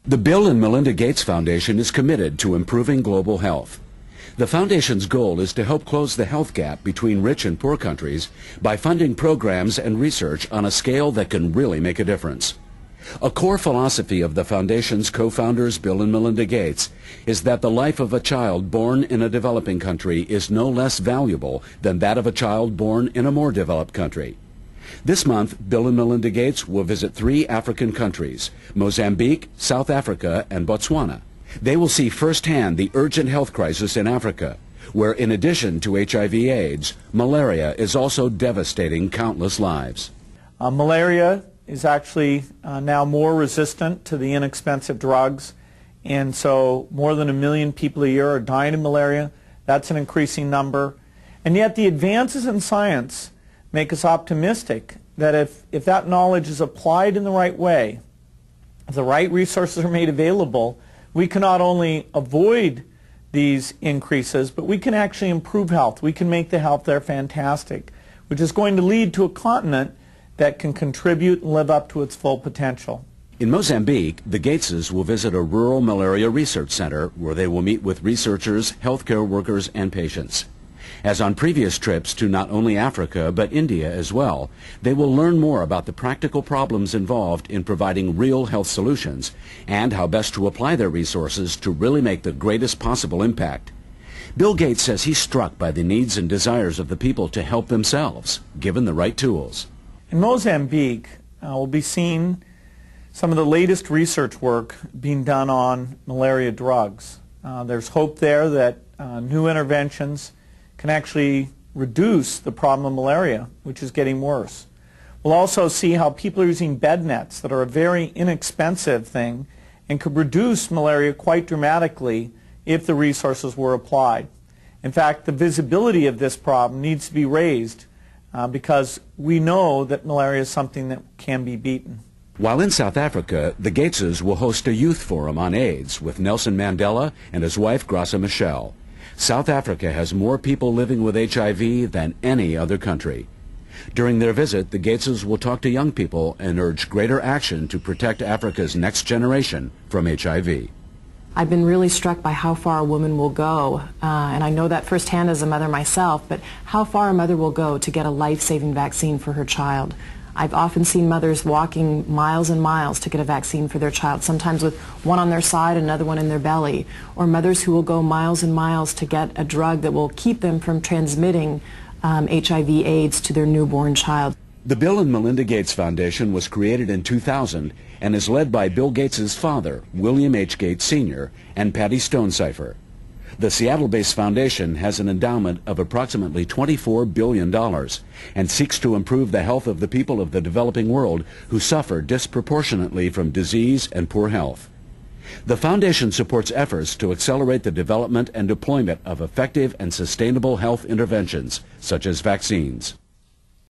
The Bill and Melinda Gates Foundation is committed to improving global health. The foundation's goal is to help close the health gap between rich and poor countries by funding programs and research on a scale that can really make a difference. A core philosophy of the foundation's co-founders, Bill and Melinda Gates, is that the life of a child born in a developing country is no less valuable than that of a child born in a more developed country. This month, Bill and Melinda Gates will visit 3 African countries, Mozambique, South Africa, and Botswana. They will see firsthand the urgent health crisis in Africa, where in addition to HIV/AIDS, malaria is also devastating countless lives. Malaria is actually now more resistant to the inexpensive drugs, and so more than 1 million people a year are dying of malaria. That's an increasing number. And yet the advances in science make us optimistic that if that knowledge is applied in the right way, if the right resources are made available, we can not only avoid these increases, but we can actually improve health. We can make the health there fantastic, which is going to lead to a continent that can contribute and live up to its full potential. In Mozambique, the Gateses will visit a rural malaria research center where they will meet with researchers, healthcare workers, and patients. As on previous trips to not only Africa but India as well, they will learn more about the practical problems involved in providing real health solutions and how best to apply their resources to really make the greatest possible impact. Bill Gates says he's struck by the needs and desires of the people to help themselves, given the right tools. In Mozambique, we'll be seeing some of the latest research work being done on malaria drugs. There's hope there that new interventions can actually reduce the problem of malaria, which is getting worse. We'll also see how people are using bed nets that are a very inexpensive thing and could reduce malaria quite dramatically if the resources were applied. In fact, the visibility of this problem needs to be raised because we know that malaria is something that can be beaten. While in South Africa, the Gateses will host a youth forum on AIDS with Nelson Mandela and his wife Graça Machel. South Africa has more people living with HIV than any other country. During their visit, the Gateses will talk to young people and urge greater action to protect Africa's next generation from HIV. I've been really struck by how far a woman will go, and I know that firsthand as a mother myself, but how far a mother will go to get a life-saving vaccine for her child. I've often seen mothers walking miles and miles to get a vaccine for their child, sometimes with one on their side, another one in their belly, or mothers who will go miles and miles to get a drug that will keep them from transmitting HIV/AIDS to their newborn child. The Bill and Melinda Gates Foundation was created in 2000 and is led by Bill Gates' father, William H. Gates Sr., and Patty Stonecipher. The Seattle-based foundation has an endowment of approximately $24 billion and seeks to improve the health of the people of the developing world who suffer disproportionately from disease and poor health. The foundation supports efforts to accelerate the development and deployment of effective and sustainable health interventions, such as vaccines.